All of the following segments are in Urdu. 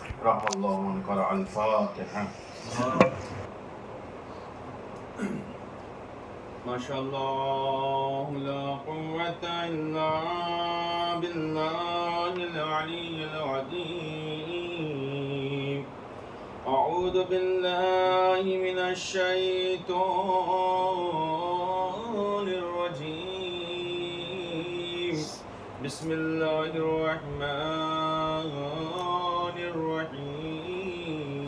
رحم الله من قرأ الفاتحة. ما شاء الله لا قوة إلا بالله العلي العظيم. أعوذ بالله من الشيطان الرجيم. بسم الله الرحمن الرحيم.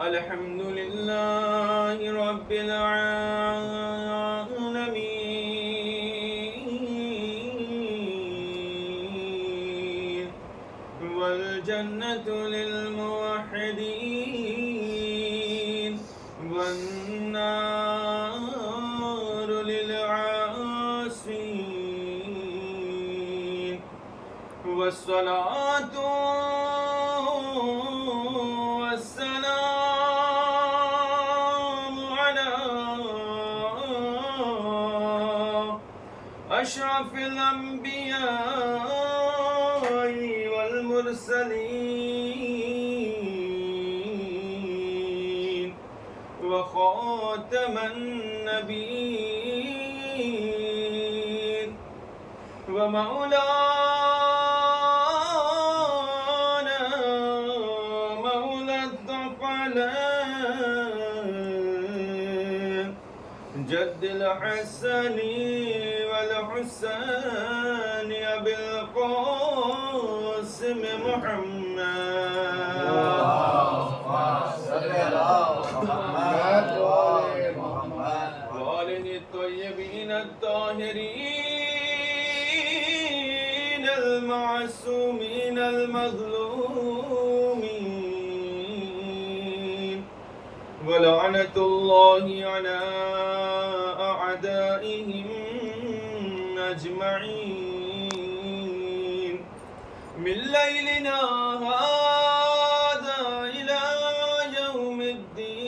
الحمد لله رب العالمين، والجنة للموحدين، والنار للعاصين، والصلاة والسلام على أشرف الأنبياء والمرسلين، وخاتم النبيين، ومولانا مولى الثقلين، جد الحسن والحسين أبي القاسم محمد، وآله الطيبين الطاهرين المعصومين المظلومين، ولعنة الله على أعدائهم أجمعين، من ليلنا هذا إلى يوم الدين.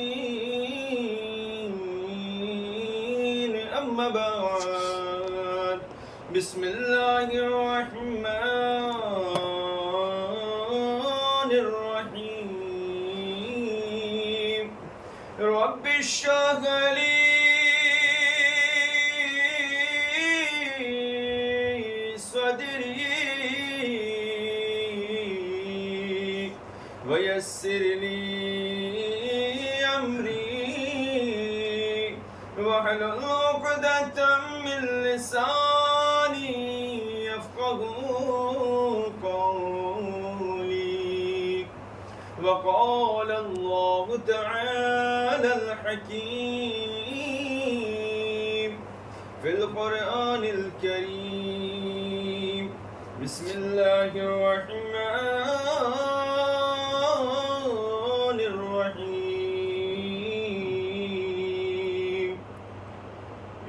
أما بعد، بسم الله الرحمن الرحيم. رب اشرح لي صدري ويسر لي أمري، واحلل عقدة من لساني يفقهوا قولي. وقال الله تعالى الحكيم في القرآن الكريم. بسم الله الرحمن الرحيم.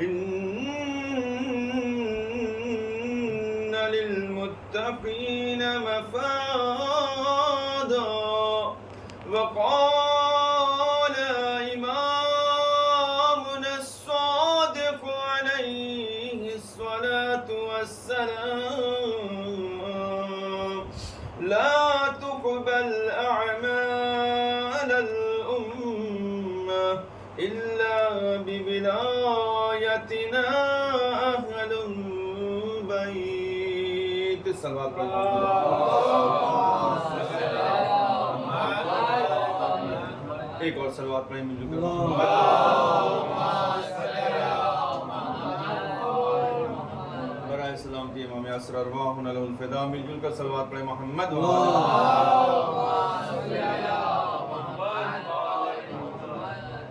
إن للمتقين مفازا. وقال إمامنا الصادق عليه الصلاة والسلام: لا تقبل أعمال الأمة إلا بولايتنا أهل البيت. صلوات ایک اور صلوات پڑھیں مل جل کر. برائے سلامتی امام یاسر ارواحنا لہ الفدا. مل جل کر صلوات پڑھیں محمد.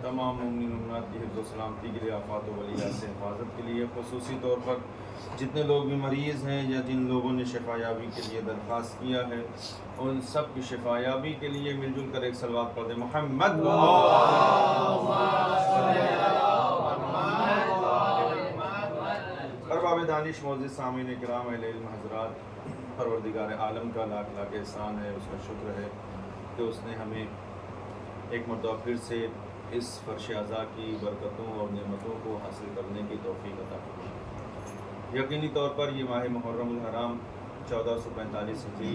تمام مومنین مومنات کی حفظ و سلامتی کے لیے، آفات و بلیات سے حفاظت کے لیے، خصوصی طور پر جتنے لوگ بھی مریض ہیں یا جن لوگوں نے شفا یابی کے لیے درخواست کیا ہے، ان سب کی شفا یابی کے لیے مل جل کر ایک صلوات پڑھ دیں محمد. ارباب دانش معزز سامعین کرام، اہل علم حضرات، پروردگار عالم کا لاکھ لاکھ احسان ہے، اس کا شکر ہے کہ اس نے ہمیں ایک مرتبہ پھر سے اس فرش اعضاء کی برکتوں اور نعمتوں کو حاصل کرنے کی توفیق عطا فرمائے. یقینی طور پر یہ ماہ محرم الحرام 1445 ہجری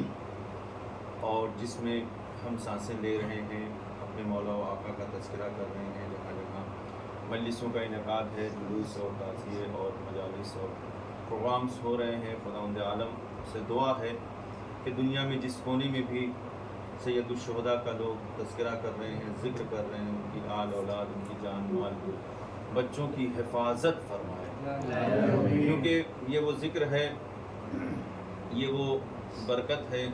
اور جس میں ہم سانسیں لے رہے ہیں، اپنے مولا و آقا کا تذکرہ کر رہے ہیں، جگہ جگہ مجلسوں کا انعقاد ہے، جلوس اور تعزیے اور مجالس اور پروگرامز ہو رہے ہیں۔ خداوند عالم سے دعا ہے کہ دنیا میں جس کونے میں بھی سید الشہداء کا لوگ تذکرہ کر رہے ہیں، ذکر کر رہے ہیں، ان کی آل اولاد، ان کی جان مال، بچوں کی حفاظت فرمائے، کیونکہ یہ وہ ذکر ہے، یہ وہ برکت ہے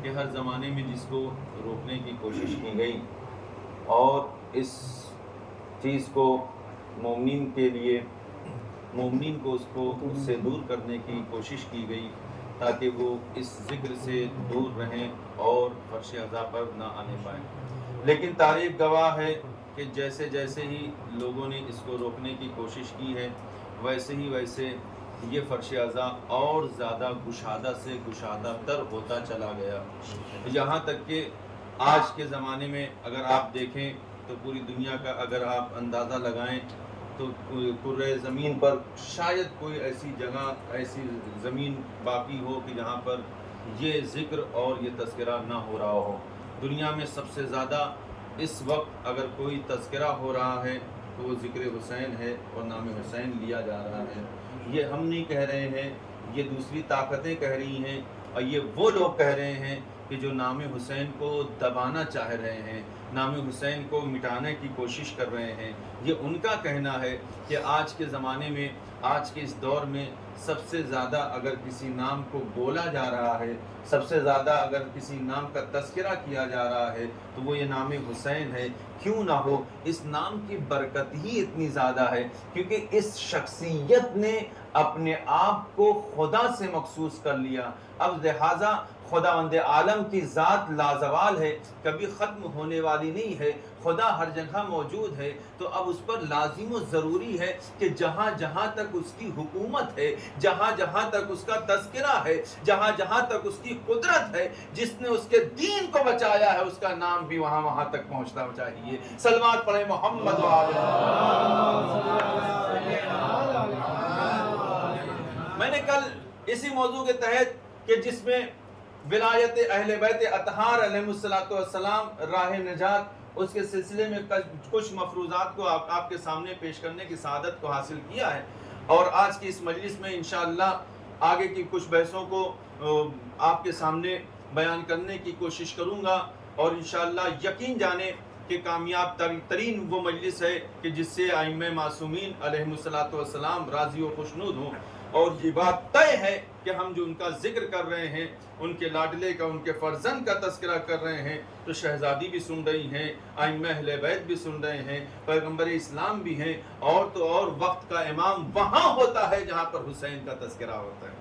کہ ہر زمانے میں جس کو روکنے کی کوشش کی گئی اور اس چیز کو مومنین کے لیے، مومنین کو اس سے دور کرنے کی کوشش کی گئی تاکہ وہ اس ذکر سے دور رہیں اور فرش عذاب پر نہ آنے پائیں۔ لیکن تاریخ گواہ ہے کہ جیسے جیسے ہی لوگوں نے اس کو روکنے کی کوشش کی ہے، ویسے یہ فرش عذاب اور زیادہ گشادہ سے گشادہ تر ہوتا چلا گیا، یہاں تک کہ آج کے زمانے میں اگر آپ دیکھیں تو پوری دنیا کا اگر آپ اندازہ لگائیں تو کرۂ زمین پر شاید کوئی ایسی جگہ، ایسی زمین باقی ہو کہ جہاں پر یہ ذکر اور یہ تذکرہ نہ ہو رہا ہو۔ دنیا میں سب سے زیادہ اس وقت اگر کوئی تذکرہ ہو رہا ہے تو وہ ذکر حسین ہے اور نام حسین لیا جا رہا ہے۔ یہ ہم نہیں کہہ رہے ہیں، یہ دوسری طاقتیں کہہ رہی ہیں، اور یہ وہ لوگ کہہ رہے ہیں کہ جو نام حسین کو دبانا چاہ رہے ہیں، نام حسین کو مٹانے کی کوشش کر رہے ہیں۔ یہ ان کا کہنا ہے کہ آج کے زمانے میں، آج کے اس دور میں سب سے زیادہ اگر کسی نام کو بولا جا رہا ہے، سب سے زیادہ اگر کسی نام کا تذکرہ کیا جا رہا ہے تو وہ یہ نام حسین ہے۔ کیوں نہ ہو، اس نام کی برکت ہی اتنی زیادہ ہے کیونکہ اس شخصیت نے اپنے آپ کو خدا سے مخصوص کر لیا۔ اب لہٰذا خداوند عالم کی ذات لازوال ہے، کبھی ختم ہونے والی نہیں ہے، خدا ہر جگہ موجود ہے، تو اب اس پر لازم و ضروری ہے کہ جہاں جہاں تک اس کی حکومت ہے، جہاں جہاں تک اس کا تذکرہ ہے، جہاں جہاں تک اس کی قدرت ہے، جس نے اس کے دین کو بچایا ہے، اس کا نام بھی وہاں وہاں تک پہنچنا چاہیے۔ صلوات پڑھیں محمد وعلیہ۔ میں نے کل اسی موضوع کے تحت کہ جس میں ولایت اہل بیت اطہار علیہ السلام راہ نجات، اس کے سلسلے میں کچھ مفروضات کو آپ کے سامنے پیش کرنے کی سعادت کو حاصل کیا ہے، اور آج کی اس مجلس میں انشاءاللہ آگے کی کچھ بحثوں کو آپ کے سامنے بیان کرنے کی کوشش کروں گا، اور انشاءاللہ یقین جانیں کہ کامیاب ترین وہ مجلس ہے کہ جس سے ائمہ معصومین علیہ السلام راضی و خوشنود ہوں، اور یہ بات طے ہے کہ ہم جو ان کا ذکر کر رہے ہیں، ان کے لاڈلے کا، ان کے فرزند کا تذکرہ کر رہے ہیں، تو شہزادی بھی سن رہی ہیں، ائمہ اہل بیت بھی سن رہے ہیں، پیغمبر اسلام بھی ہیں، اور تو اور وقت کا امام وہاں ہوتا ہے جہاں پر حسین کا تذکرہ ہوتا ہے۔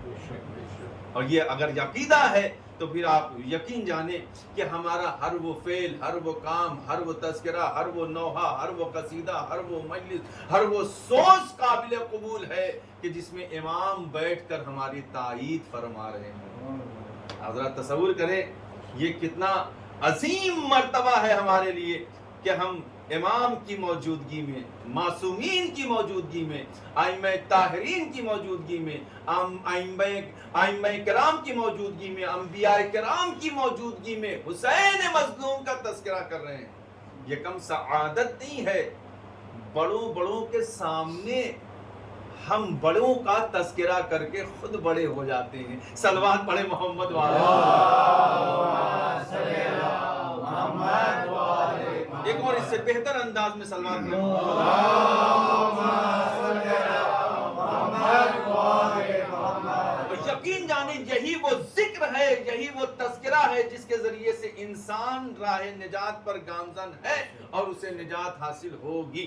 اور یہ اگر عقیدہ ہے تو پھر آپ یقین جانیں کہ ہمارا ہر وہ فعل، ہر وہ کام، ہر وہ تذکرہ، ہر وہ نوحہ، ہر وہ قصیدہ، ہر وہ مجلس، ہر وہ سوچ قابل قبول ہے کہ جس میں امام بیٹھ کر ہماری تائید فرما رہے ہیں۔ حضرات تصور کریں یہ کتنا عظیم مرتبہ ہے ہمارے لیے کہ ہم امام کی موجودگی میں، معصومین کی موجودگی میں، ائمہ طاہرین کی موجودگی میں، ائمہ کرام کی موجودگی میں، انبیاء کرام کی موجودگی میں حسین مظلوم کا تذکرہ کر رہے ہیں۔ یہ کم سعادت نہیں ہے، بڑوں کے سامنے ہم بڑوں کا تذکرہ کر کے خود بڑے ہو جاتے ہیں۔ صلوات پڑھے محمد وعلیہ۔ ایک اور اس سے بہتر انداز میں صلوات پڑھے محمد۔ یقین جانیں یہی وہ ذکر ہے، یہی وہ تذکرہ ہے جس کے ذریعے سے انسان راہ نجات پر گامزن ہے اور اسے نجات حاصل ہوگی۔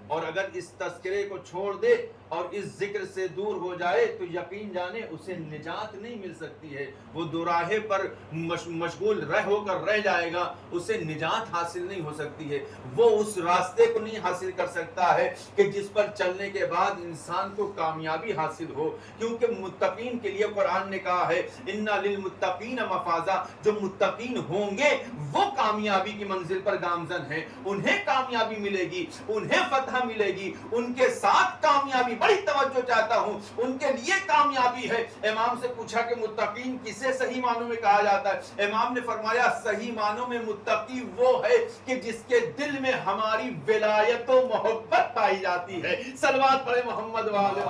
اور اگر اس تذکرے کو چھوڑ دے اور اس ذکر سے دور ہو جائے تو یقین جانے اسے نجات نہیں مل سکتی ہے، وہ دوراہے پر مشغول ہو کر رہ جائے گا، اسے نجات حاصل نہیں ہو سکتی ہے، وہ اس راستے کو نہیں حاصل کر سکتا ہے کہ جس پر چلنے کے بعد انسان کو کامیابی حاصل ہو۔ کیونکہ متقین کے لیے قرآن نے کہا ہے اِنَّ لِلْمُتَّقِينَ مَفَازًا، جو متقین ہوں گے وہ کامیابی کی منزل پر گامزن ہیں، انہیں کامیابی ملے گی، انہیں فتح کہاں ملے گی؟ ان کے ساتھ کامیابی، بڑی توجہ چاہتا ہوں، ان کے لیے کامیابی ہے۔ امام سے پوچھا کہ متقین کسے صحیح معنوں میں کہا جاتا ہے؟ امام نے فرمایا صحیح معنوں میں متقی وہ ہے کہ جس کے دل میں ہماری ولایت و محبت پائی جاتی ہے۔ صلوات پڑھے محمد والے۔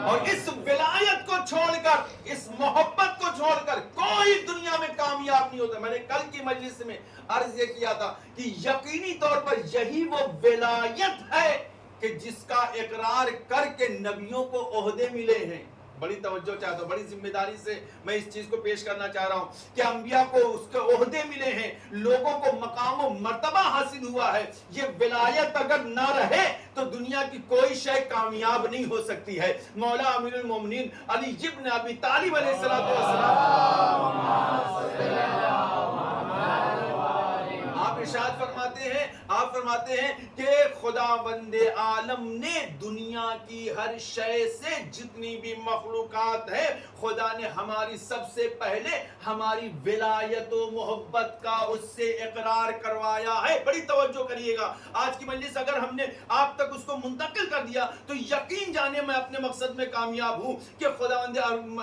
اور اس ولایت کو چھوڑ کر، اس محبت کو چھوڑ کر کوئی دنیا میں کامیاب نہیں ہوتا۔ میں نے کل کی مجلس میں عرض یہ کیا تھا کہ یقینی طور پر یہی وہ ولایت ہے کہ جس کا اقرار کر کے نبیوں کو عہدے ملے ہیں۔ بڑی توجہ چاہتا ہوں، بڑی ذمہ داری سے میں اس چیز کو پیش کرنا چاہ رہا ہوں کہ انبیاء کو اس کے عہدے ملے ہیں، لوگوں کو مقام و مرتبہ حاصل ہوا ہے۔ یہ ولایت اگر نہ رہے تو دنیا کی کوئی شے کامیاب نہیں ہو سکتی ہے۔ مولا امیر المومنین علی ابن ابی طالب علیہ السلام آپ فرماتے ہیں کہ خداوند عالم نے دنیا کی ہر شے سے جتنی بھی مخلوقات ہے، خدا نے ہماری سب سے پہلے ہماری ولایت و محبت کا اس سے اقرار کروایا ہے۔ بڑی توجہ کریے گا، آج کی مجلس اگر ہم نے آپ تک اس کو منتقل کر دیا تو یقین جانے میں اپنے مقصد میں کامیاب ہوں کہ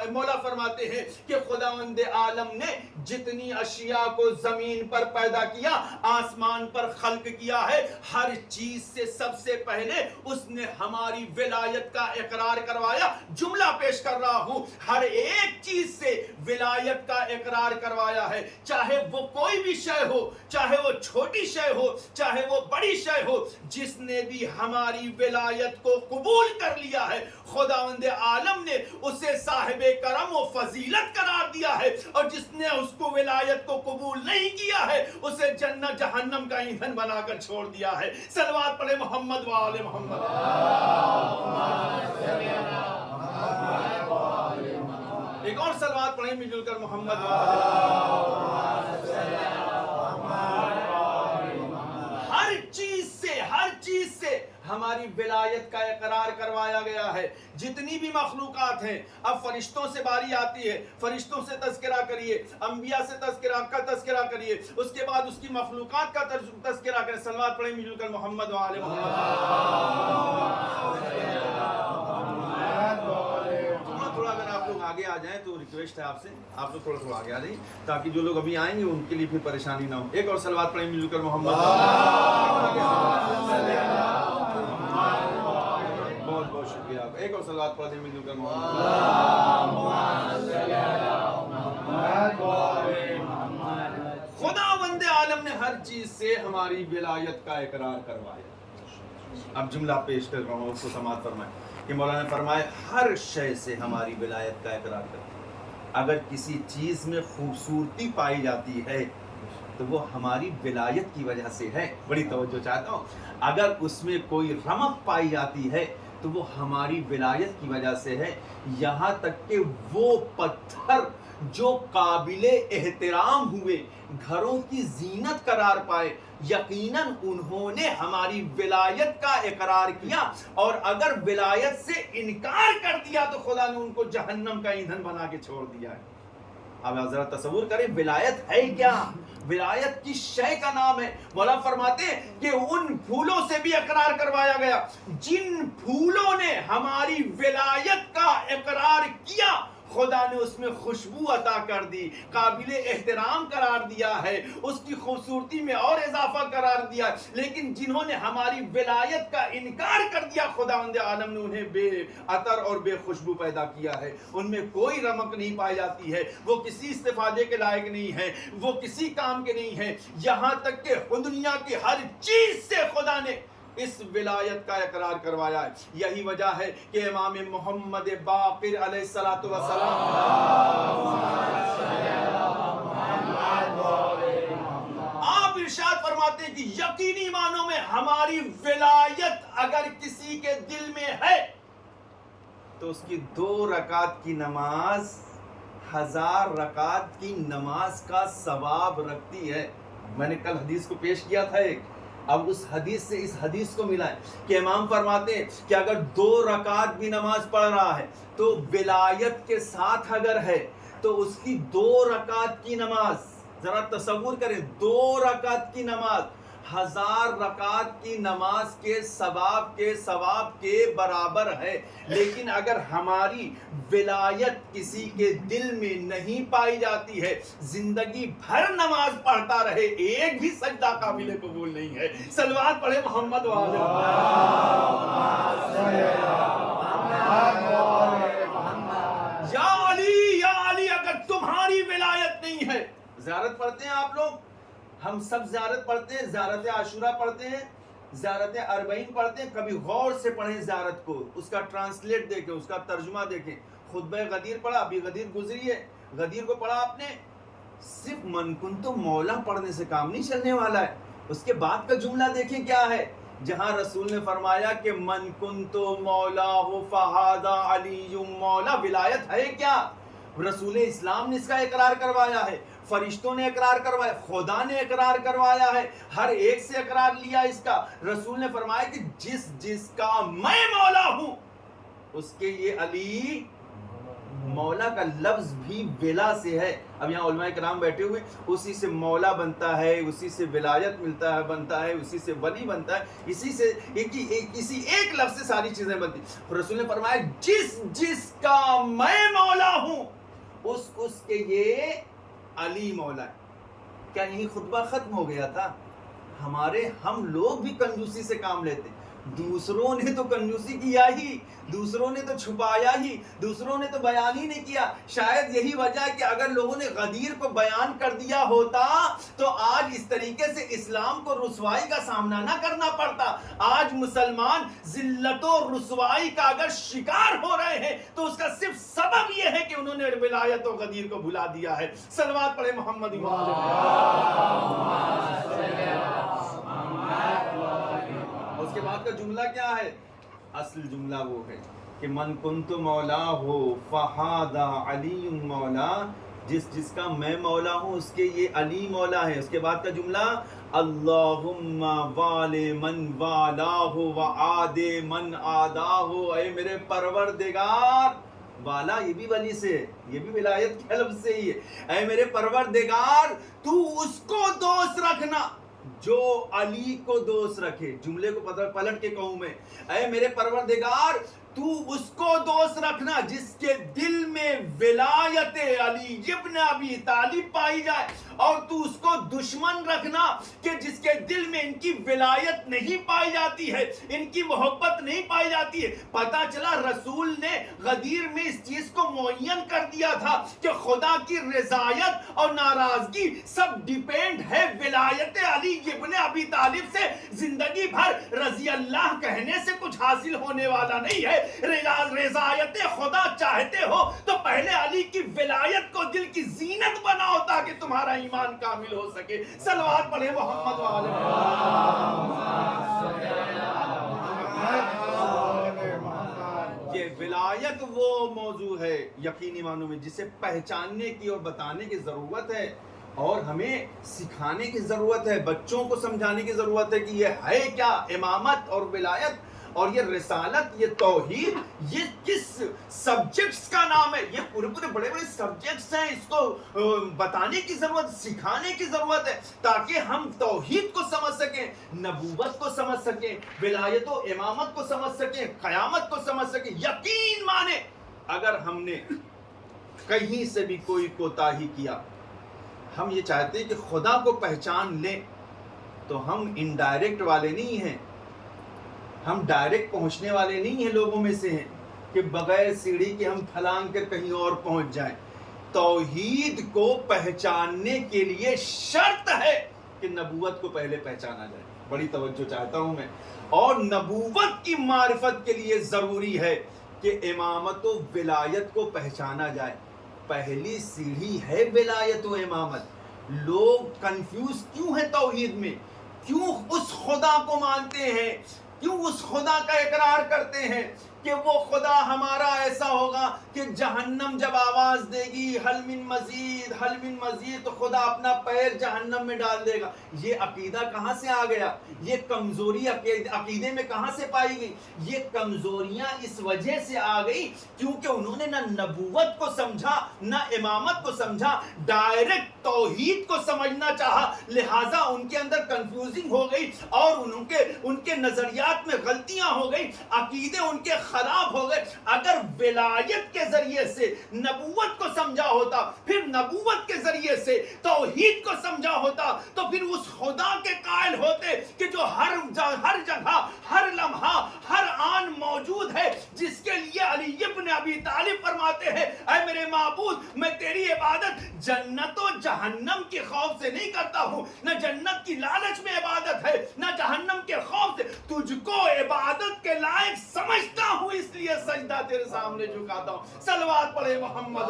مولا فرماتے ہیں کہ خداوند عالم نے جتنی اشیاء کو زمین پر پیدا کیا، آسمان پر خلق کیا ہے، ہر چیز سے سب سے پہلے اس نے ہماری ولایت کا اقرار کروایا۔ جملہ پیش کر رہا ہوں، ہر ایک چیز سے ولایت کا اقرار کروایا ہے، چاہے وہ کوئی بھی شے ہو، چاہے وہ چھوٹی شے ہو، چاہے وہ بڑی شے ہو، جس نے بھی ہماری ولایت کو قبول کر لیا ہے، خداوند عالم نے اسے صاحب کرم و فضیلت قرار دیا ہے، اور جس نے اس کو ولایت کو قبول نہیں کیا ہے اسے جنت جہنم کا ایندھن بنا کر چھوڑ دیا ہے۔ صلوات پڑھے محمد و آل محمد۔ ایک اور صلوات پڑھیں مل جل کر، محمد و آل محمد۔ ہر چیز سے ہماری ولایت کا اقرار کروایا گیا ہے، جتنی بھی مخلوقات ہیں۔ اب فرشتوں سے باری آتی ہے، فرشتوں سے تذکرہ کریے، انبیاء سے تذکرہ کریے، اس کے بعد اس کی مخلوقات کا تذکرہ کریں۔ صلوات پڑھیں مل کر، محمد و آل محمد۔ تھوڑا اگر آپ لوگ آگے آ جائیں تو ریکویسٹ ہے آپ سے، آپ لوگ تھوڑا آگے آ جائیں تاکہ جو لوگ ابھی آئیں گے ان کے لیے پھر پریشانی نہ ہو۔ ایک اور صلوات پڑھیں مل کر، محمد۔ بہت بہت شکریہ آپ، ایک اور صلوات پڑھ دیں مل کر، محمد۔ خداوند عالم نے ہر چیز سے ہماری ولایت کا اقرار کروایا۔ اب جملہ پیش کر رہا ہوں، اس کو سماعت فرمائیں کہ مولانا نے فرمائے ہر شے سے ہماری ولایت کا اقرار کروایا۔ اگر کسی چیز میں خوبصورتی پائی جاتی ہے تو وہ ہماری ولایت کی وجہ سے ہے۔ بڑی توجہ چاہتا ہوں، اگر اس میں کوئی رمق پائی جاتی ہے تو وہ ہماری ولایت کی وجہ سے ہے۔ یہاں تک کہ وہ پتھر جو قابل احترام ہوئے، گھروں کی زینت قرار پائے، یقیناً انہوں نے ہماری ولایت کا اقرار کیا، اور اگر ولایت سے انکار کر دیا تو خدا نے ان کو جہنم کا ایندھن بنا کے چھوڑ دیا ہے۔ اب ذرا تصور کریں ولایت ہے کیا؟ ولایت کی شے کا نام ہے۔ مولا فرماتے ہیں کہ ان پھولوں سے بھی اقرار کروایا گیا جن پھولوں نے ہماری ولایت کا اقرار کیا، خدا نے اس میں خوشبو عطا کر دی، قابل احترام قرار دیا ہے، اس کی خوبصورتی میں اور اضافہ قرار دیا، لیکن جنہوں نے ہماری ولایت کا انکار کر دیا، خداوند عالم نے انہیں بے عطر اور بے خوشبو پیدا کیا ہے۔ ان میں کوئی رمق نہیں پائی جاتی ہے، وہ کسی استفادے کے لائق نہیں ہے، وہ کسی کام کے نہیں ہے، یہاں تک کہ دنیا کی ہر چیز سے خدا نے اس ولایت کا اقرار کروایا ہے۔ یہی وجہ ہے کہ امام محمد باقر علیہ الصلوۃ والسلام آپ ارشاد فرماتے ہیں کہ یقینی معنوں میں ہماری ولایت اگر کسی کے دل میں ہے تو اس کی 2 رکعت کی نماز 1000 رکعت کی نماز کا ثواب رکھتی ہے۔ میں نے کل حدیث کو پیش کیا تھا ایک، اب اس حدیث سے اس حدیث کو ملا ہے کہ امام فرماتے ہیں کہ اگر 2 رکعت بھی نماز پڑھ رہا ہے تو ولایت کے ساتھ اگر ہے تو اس کی 2 رکعت کی نماز ذرا تصور کریں 2 رکعت کی نماز 1000 رکعت کی نماز کے ثواب کے برابر ہے، لیکن اگر ہماری ولایت کسی کے دل میں نہیں پائی جاتی ہے، زندگی بھر نماز پڑھتا رہے، ایک بھی سجدہ قابل قبول نہیں ہے۔ صلوات پڑھے محمد والے۔ یا علی اگر تمہاری ولایت نہیں ہے، زیارت پڑھتے ہیں آپ لوگ، ہم سب زیارت پڑھتے ہیں، زیارت عاشورہ پڑھتے ہیں، زیارت اربعین پڑھتے ہیں، کبھی غور سے پڑھیں زیارت کو، اس کا ٹرانسلیٹ دیکھیں، اس کا ترجمہ دیکھیں۔ خطبہ غدیر پڑھا، ابھی غدیر گزری ہے، غدیر کو پڑھا آپ نے، صرف من کنت مولا پڑھنے سے کام نہیں چلنے والا ہے، اس کے بعد کا جملہ دیکھیں کیا ہے، جہاں رسول نے فرمایا کہ من کنت مولا فہذا علی مولا، ولایت ہے کیا؟ رسول اسلام نے اس کا اقرار کروایا ہے، فرشتوں نے اقرار کروایا، خدا نے اقرار کروایا ہے، ہر ایک سے اقرار لیا اس کا۔ رسول نے فرمایا کہ جس کا میں مولا ہوں اس کے یہ علی مولا کا لفظ بھی ولا سے ہے۔ اب یہاں علماء کرام بیٹھے ہوئے، اسی سے مولا بنتا ہے، اسی سے ولایت بنتا ہے، اسی سے ولی بنتا ہے، اسی سے کسی ایک لفظ سے ساری چیزیں بنتی۔ رسول نے فرمایا جس کا میں مولا ہوں اس کے یہ علی مولا ہے۔ کیا یہی خطبہ ختم ہو گیا تھا؟ ہم لوگ بھی کنجوسی سے کام لیتے، دوسروں نے تو کنجوسی کیا ہی، دوسروں نے تو چھپایا ہی، دوسروں نے تو بیان ہی نہیں کیا۔ شاید یہی وجہ ہے کہ اگر لوگوں نے غدیر کو بیان کر دیا ہوتا تو آج اس طریقے سے اسلام کو رسوائی کا سامنا نہ کرنا پڑتا۔ آج مسلمان ذلت و رسوائی کا اگر شکار ہو رہے ہیں تو اس کا صرف سبب یہ ہے کہ انہوں نے ولایت و غدیر کو بھلا دیا ہے۔ صلوات پڑھے محمد اس کے بعد کا جملہ کیا ہے؟ اصل جملہ وہ ہے کہ من کنت مولا ہو فہذا علی مولا، جس کا میں مولا ہوں اس کے یہ علی مولا ہے۔ اس کے بعد کا جملہ اللہم والی من والاہ وعاد من آداہ، اے میرے پروردگار، والا یہ بھی ولی سے ہے، یہ بھی ولایت کے لفظ سے ہی ہے، اے میرے پروردگار تو اس کو دوست رکھنا جو علی کو دوست رکھے۔ جملے کو پلٹ کے کہوں میں، اے میرے پروردگار تو اس کو دوست رکھنا جس کے دل میں ولایت علی ابن ابی طالب پائی جائے، اور تو اس کو دشمن رکھنا کہ جس کے دل میں ان کی ولایت نہیں پائی جاتی ہے، ان کی محبت نہیں پائی جاتی ہے۔ پتہ چلا رسول نے غدیر میں اس چیز کو معین کر دیا تھا کہ خدا کی رضایت اور ناراضگی سب ڈیپینڈ ہے ولایت علی ابن ابی طالب سے۔ زندگی بھر رضی اللہ کہنے سے کچھ حاصل ہونے والا نہیں ہے۔ رضایت خدا چاہتے ہو تو پہلے علی کی ولایت کو دل کی زینت بناؤ تاکہ تمہارا ایمان کامل ہو سکے۔ صلوات پڑھے محمد والے۔ یہ ولایت وہ موضوع ہے یقینی معنوں میں جسے پہچاننے کی اور بتانے کی ضرورت ہے، اور ہمیں سکھانے کی ضرورت ہے، بچوں کو سمجھانے کی ضرورت ہے کہ یہ ہے کیا، امامت اور ولایت اور یہ رسالت، یہ توحید، یہ کس سبجیکٹس کا نام ہے۔ یہ پورے بڑے بڑے سبجیکٹس ہیں، اس کو بتانے کی ضرورت، سکھانے کی ضرورت ہے تاکہ ہم توحید کو سمجھ سکیں، نبوت کو سمجھ سکیں، ولایت و امامت کو سمجھ سکیں، قیامت کو سمجھ سکیں۔ یقین مانے اگر ہم نے کہیں سے بھی کوئی کوتاہی کیا، ہم یہ چاہتے ہیں کہ خدا کو پہچان لیں، تو ہم انڈائریکٹ والے نہیں ہیں، ہم ڈائریکٹ پہنچنے والے نہیں ہیں، لوگوں میں سے ہیں کہ بغیر سیڑھی کے ہم پھلانگ کر کہیں اور پہنچ جائیں۔ توحید کو پہچاننے کے لیے شرط ہے کہ نبوت کو پہلے پہچانا جائے۔ بڑی توجہ چاہتا ہوں میں، اور نبوت کی معرفت کے لیے ضروری ہے کہ امامت و ولایت کو پہچانا جائے۔ پہلی سیڑھی ہے ولایت و امامت۔ لوگ کنفیوز کیوں ہیں توحید میں؟ کیوں اس خدا کو مانتے ہیں؟ کیوں اس خدا کا اقرار کرتے ہیں؟ کہ وہ خدا ہمارا ایسا ہوگا کہ جہنم جب آواز دے گی حل من مزید حل من مزید، تو خدا اپنا پیر جہنم میں ڈال دے گا. یہ عقیدہ کہاں سے آ گیا؟ یہ کمزوری عقیدے میں کہاں سے پائی گئی؟ یہ کمزوریاں اس وجہ سے آ گئی کیونکہ انہوں نے نہ نبوت کو سمجھا نہ امامت کو سمجھا، ڈائریکٹ توحید کو سمجھنا چاہا، لہٰذا ان کے اندر کنفیوزنگ ہو گئی اور ان کے نظریات میں غلطیاں ہو گئی، عقیدے ان کے خراب ہو گئے. اگر ولایت کے ذریعے سے نبوت کو سمجھا ہوتا، پھر نبوت کے ذریعے سے توحید کو سمجھا ہوتا، تو پھر اس خدا کے قائل ہوتے کہ جو ہر جگہ ہر لمحہ ہر آن موجود ہے، جس کے لیے علی ابن ابی طالب فرماتے ہیں اے میرے معبود میں تیری عبادت جنت و جہنم کے خوف سے نہیں کرتا ہوں، نہ جنت کی لالچ میں عبادت ہے نہ جہنم کے خوف سے، تجھ کو عبادت کے لائق سمجھتا ہوں اس لیے سجدہ تیرے سامنے جھکاتا ہوں. صلوات پڑھے محمد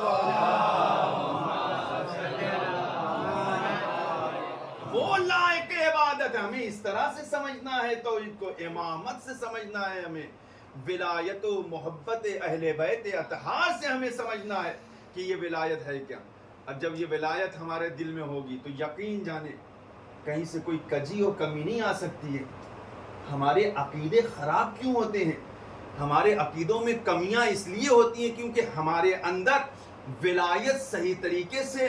وہ لائق عبادت ہے. ہمیں اس طرح سے سمجھنا ہے توحید کو، امامت سے سمجھنا ہے، ہمیں ولایت و محبت اہل بیت اطہار سے ہمیں سمجھنا ہے کہ یہ ولایت ہے کیا. اب جب یہ ولایت ہمارے دل میں ہوگی تو یقین جانے کہیں سے کوئی کجی اور کمی نہیں آ سکتی ہے. ہمارے عقیدے خراب کیوں ہوتے ہیں؟ ہمارے عقیدوں میں کمیاں اس لیے ہوتی ہیں کیونکہ ہمارے اندر ولایت صحیح طریقے سے،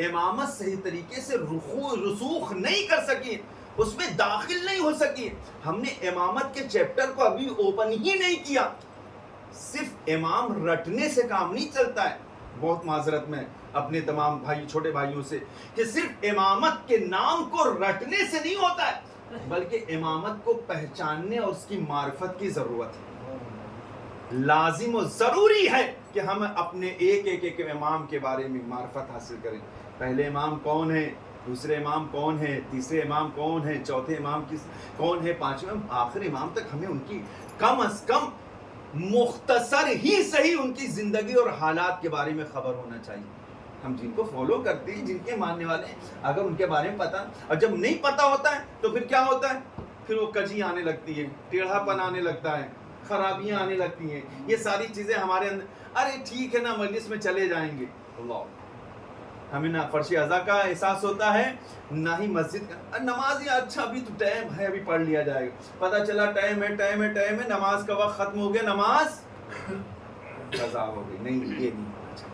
امامت صحیح طریقے سے رسوخ نہیں کر سکی، اس میں داخل نہیں ہو سکی. ہم نے امامت کے چیپٹر کو ابھی اوپن ہی نہیں کیا. صرف امام رٹنے سے کام نہیں چلتا ہے. بہت معذرت میں اپنے تمام بھائی چھوٹے بھائیوں سے کہ صرف امامت کے نام کو رٹنے سے نہیں ہوتا ہے، بلکہ امامت کو پہچاننے اور اس کی معرفت کی ضرورت ہے. لازم و ضروری ہے کہ ہم اپنے ایک امام کے بارے میں معرفت حاصل کریں. پہلے امام کون ہے، دوسرے امام کون ہے، تیسرے امام کون ہے، چوتھے امام کون ہے، پانچویں آخر امام تک ہمیں ان کی کم از کم مختصر ہی صحیح ان کی زندگی اور حالات کے بارے میں خبر ہونا چاہیے. ہم جن کو فالو کرتے ہیں، جن کے ماننے والے ہیں، اگر ان کے بارے میں پتا، اور جب نہیں پتا ہوتا ہے تو پھر کیا ہوتا ہے؟ پھر وہ کجی آنے لگتی ہے، ٹیڑھا پن آنے لگتا ہے، خرابیاں آنے لگتی ہیں. یہ ساری چیزیں ہمارے اندر، ارے ٹھیک ہے نا مجلس میں چلے جائیں گے، اللہ ہمیں نہ فرش ازا کا احساس ہوتا ہے نہ ہی مسجد کا. نماز یہ اچھا ابھی تو ٹائم ہے، ابھی پڑھ لیا جائے گا. پتہ چلا ٹائم ہے، نماز کا وقت ختم ہو گیا، نماز قضا ہو گئی. نہیں، یہ نہیں ہونا چاہیے.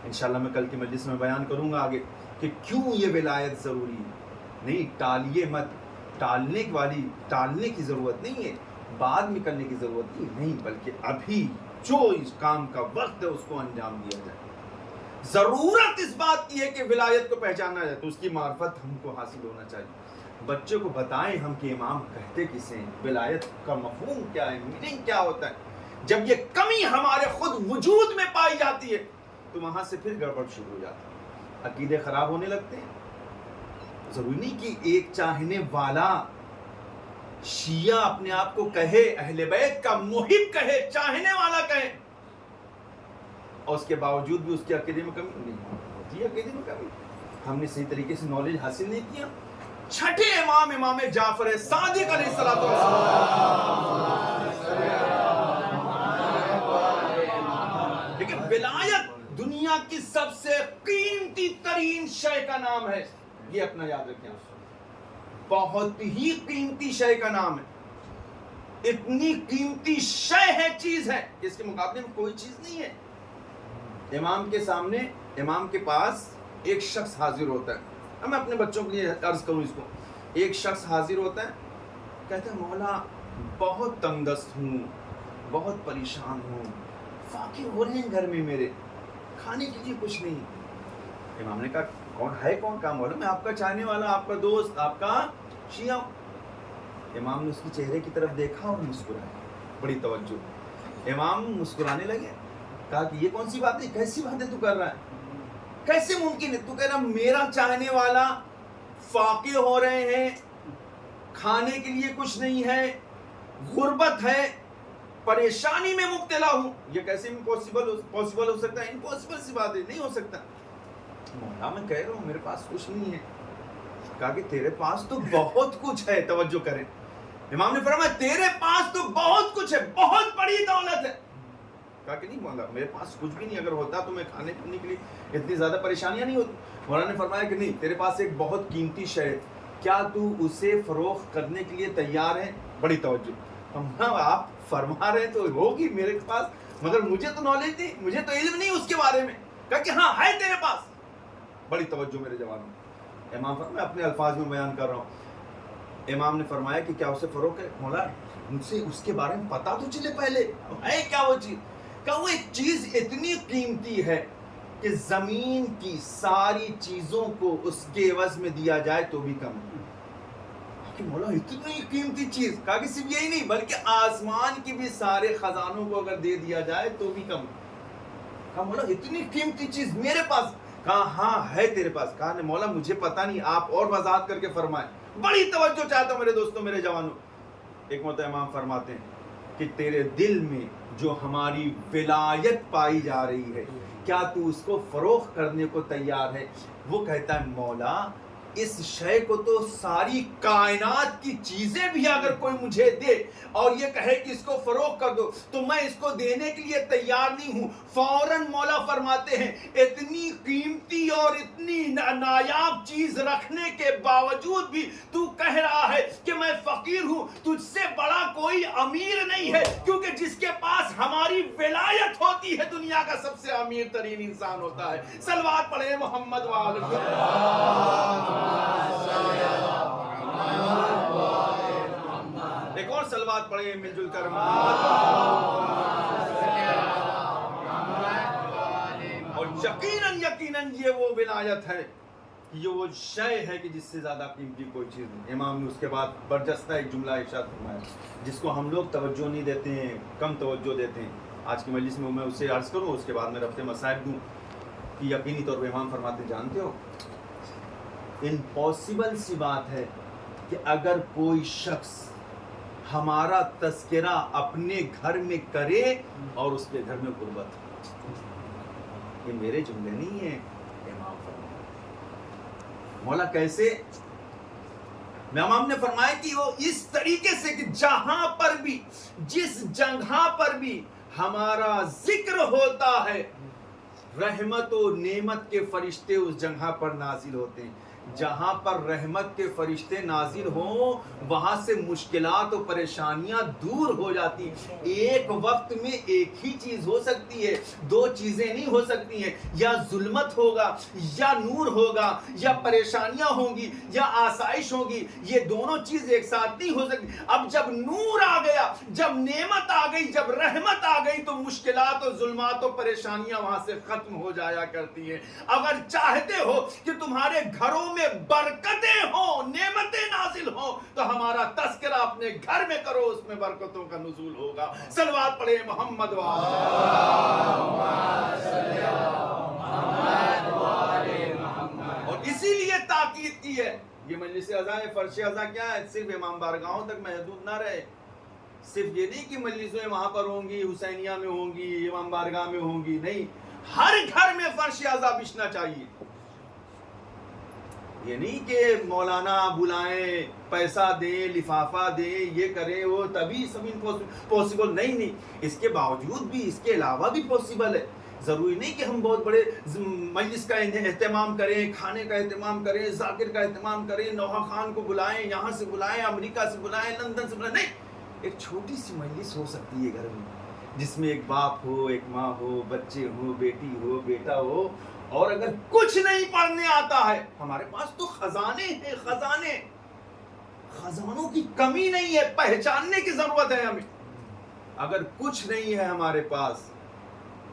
انشاءاللہ میں کل کی مجلس میں بیان کروں گا آگے کہ کیوں یہ ولایت ضروری ہے. نہیں ٹالیے مت، ٹالنے کی ضرورت نہیں ہے، بعد میں کرنے کی ضرورت نہیں، بلکہ ابھی جو اس کام کا وقت ہے اس کو انجام دیا جائے. ضرورت اس بات کی ہے کہ ولایت کو پہچانا جائے تو اس کی معرفت ہم کو حاصل ہونا چاہیے. بچوں کو بتائیں ہم کہ امام کہتے کسے ہیں، ولایت کا مفہوم کیا ہے، میننگ کیا ہوتا ہے. جب یہ کمی ہمارے خود وجود میں پائی جاتی ہے تو وہاں سے پھر گڑبڑ شروع ہو جاتی ہے، عقیدے خراب ہونے لگتے ہیں. ضروری نہیں کہ ایک چاہنے والا شیعہ اپنے آپ کو کہے، اہل بیت کا محب کہے، چاہنے والا کہے، اور اس کے باوجود بھی اس کے عقیدے میں کمی نہیں ہوتی ہے. عقیدے میں کمی ہم نے صحیح طریقے سے نالج حاصل نہیں کیا. چھٹے امام جعفر صادق علیہ الصلوۃ والسلام. لیکن ولایت دنیا کی سب سے قیمتی ترین شے کا نام ہے، یہ اپنا یاد رکھیں. بہت ہی قیمتی شے کا نام ہے. اتنی قیمتی شے ہے، چیز ہے کہ اس کے مقابلے میں کوئی چیز نہیں ہے. امام کے سامنے، امام کے پاس ایک شخص حاضر ہوتا ہے. اب میں اپنے بچوں کے لیے عرض کروں اس کو. ایک شخص حاضر ہوتا ہے، کہتا ہے مولا بہت تنگ دست ہوں، بہت پریشان ہوں، فاقے ہو رہے ہیں گھر میں میرے، کھانے کے لیے کچھ نہیں. امام نے کہا کون کام مولا؟ میں آپ کا چاہنے والا، آپ کا دوست، آپ کا شیعہ. امام نے اس کے چہرے کی طرف دیکھا اور مسکرایا، بڑی توجہ. امام مسکرانے لگے. کہا کہ یہ کون سی بات ہے، کیسی باتیں تو کر رہا ہے، کیسے ممکن ہے؟ تو کہہ رہا میرا چاہنے والا فاقے ہو رہے ہیں، کھانے کے لیے کچھ نہیں ہے، غربت ہے، پریشانی میں مبتلا ہوں. یہ کیسے پاسبل ہو سکتا ہے؟ امپاسبل سی بات ہے، نہیں ہو سکتا. مولا میں کہہ رہا ہوں میرے پاس کچھ نہیں ہے. کہا کہ تیرے پاس تو بہت کچھ ہے. توجہ کریں، امام نے فرمایا تیرے پاس تو بہت کچھ ہے، بہت بڑی دولت ہے. کہا کہ نہیں مولا میرے پاس کچھ بھی نہیں، اگر ہوتا تو میں کھانے پینے کے لیے اتنی زیادہ پریشانیاں نہیں ہوتی. مولانا نے فرمایا کہ نہیں، تیرے پاس ایک بہت قیمتی شے ہے، کیا تو اسے فروخت کرنے کے لیے تیار ہے؟ بڑی توجہ. آپ فرما رہے تو ہوگی میرے پاس، مگر مجھے تو نالج نہیں، مجھے تو علم نہیں اس کے بارے میں. کہا کہ ہاں ہے تیرے پاس. بڑی توجہ میرے جوانوں. امام فرمایا میں اپنے الفاظ میں بیان کر رہا ہوں. امام نے فرمایا کہ کیا اسے فروخت ہے؟ مولا مجھے اس کے بارے میں پتا تو چلے پہلے، ہے کیا وہ چیز؟ کہ وہ ایک چیز اتنی قیمتی ہے کہ زمین کی ساری چیزوں کو اس کے عوض میں دیا جائے تو بھی کم ہے. کہ مولا اتنی قیمتی چیز. کہا کہ صرف یہی نہیں بلکہ آسمان کی بھی سارے خزانوں کو اگر دے دیا جائے تو بھی کم ہے. کہا مولا اتنی قیمتی چیز میرے پاس؟ کہا ہاں ہے تیرے پاس. کہا مولا مجھے پتا نہیں، آپ اور وضاحت کر کے فرمائیں. بڑی توجہ چاہتا ہوں میرے دوستوں، میرے جوانوں. ایک مرتبہ امام فرماتے ہیں کہ تیرے دل میں جو ہماری ولایت پائی جا رہی ہے، کیا تو اس کو فروخت کرنے کو تیار ہے؟ وہ کہتا ہے مولا اس شے کو تو ساری کائنات کی چیزیں بھی اگر کوئی مجھے دے اور یہ کہے کہ اس کو فروخت کر دو تو میں اس کو دینے کے لیے تیار نہیں ہوں. فوراً مولا فرماتے ہیں اتنی قیمتی اور اتنی نایاب چیز رکھنے کے باوجود بھی تو کہہ رہا ہے کہ میں فقیر ہوں، تجھ سے بڑا کوئی امیر نہیں ہے، کیونکہ جس کے پاس ہماری ولایت ہوتی ہے دنیا کا سب سے امیر ترین انسان ہوتا ہے. صلوات پڑھیں محمد وآلہ. ایک اور صلوات پڑھیں مل جل کر. اور یقیناً یہ وہ ولایت ہے، یہ وہ شے ہے کہ جس سے زیادہ قیمتی کوئی چیز نہیں. امام نے اس کے بعد برجستہ ایک جملہ ارشاد فرمایا جس کو ہم لوگ توجہ نہیں دیتے ہیں، کم توجہ دیتے ہیں. آج کی مجلس میں میں اسے عرض کروں، اس کے بعد میں رفع مسائل دوں. کہ یقینی طور پہ امام فرماتے جانتے ہو امپاسبل سی بات ہے کہ اگر کوئی شخص ہمارا تذکرہ اپنے گھر میں کرے اور اس کے گھر میں غربت. یہ میرے جملے نہیں ہیں، امام فرمایا. مولا کیسے؟ امام نے فرمایا کہ وہ اس طریقے سے کہ جہاں پر بھی، جس جگہ پر بھی ہمارا ذکر ہوتا ہے رحمت و نعمت کے فرشتے اس جگہ پر نازل ہوتے ہیں. جہاں پر رحمت کے فرشتے نازل ہوں وہاں سے مشکلات و پریشانیاں دور ہو جاتی. ایک وقت میں ایک ہی چیز ہو سکتی ہے، دو چیزیں نہیں ہو سکتی ہیں. یا ظلمت ہوگا یا نور ہوگا، یا پریشانیاں ہوں گی یا آسائش ہوگی. یہ دونوں چیز ایک ساتھ نہیں ہو سکتی. اب جب نور آ گیا، جب نعمت آ گئی، جب رحمت آ گئی تو مشکلات و ظلمات و پریشانیاں وہاں سے ختم ہو جایا کرتی ہیں. اگر چاہتے ہو کہ تمہارے گھروں میں برکتیں ہوں، نعمتیں نازل ہوں تو ہمارا تذکرہ اپنے گھر میں کرو، اس میں برکتوں کا نزول ہوگا. صلوات پڑھیں محمد اور اسی لیے تاکید کی ہے. یہ مجلس اذان فرش اذان کیا ہے؟ صرف امام بارگاہوں تک محدود نہ رہے. صرف یہ نہیں کہ مجلسیں وہاں پر ہوں گی، حسینیہ میں ہوں گی، امام بارگاہ میں ہوں گی، نہیں، ہر گھر میں فرش اذان بچنا چاہیے. یہ نہیں کہ مولانا بلائیں، پیسہ دیں، لفافہ دیں، یہ کریں وہ تبھی سب پوسیبل نہیں. اس کے باوجود بھی، اس کے علاوہ بھی پوسیبل ہے. ضروری نہیں کہ ہم بہت بڑے مجلس کا اہتمام کریں، کھانے کا اہتمام کریں، ذاکر کا اہتمام کریں، نوحہ خان کو بلائیں، یہاں سے بلائیں، امریکہ سے بلائیں، لندن سے بلائیں. نہیں، ایک چھوٹی سی مجلس ہو سکتی ہے گھر میں، جس میں ایک باپ ہو، ایک ماں ہو، بچے ہو، بیٹی ہو، بیٹا ہو. اور اگر کچھ نہیں پڑھنے آتا ہے، ہمارے پاس تو خزانے ہیں، خزانے، خزانوں کی کمی نہیں ہے، پہچاننے کی ضرورت ہے ہمیں. اگر کچھ نہیں ہے ہمارے پاس،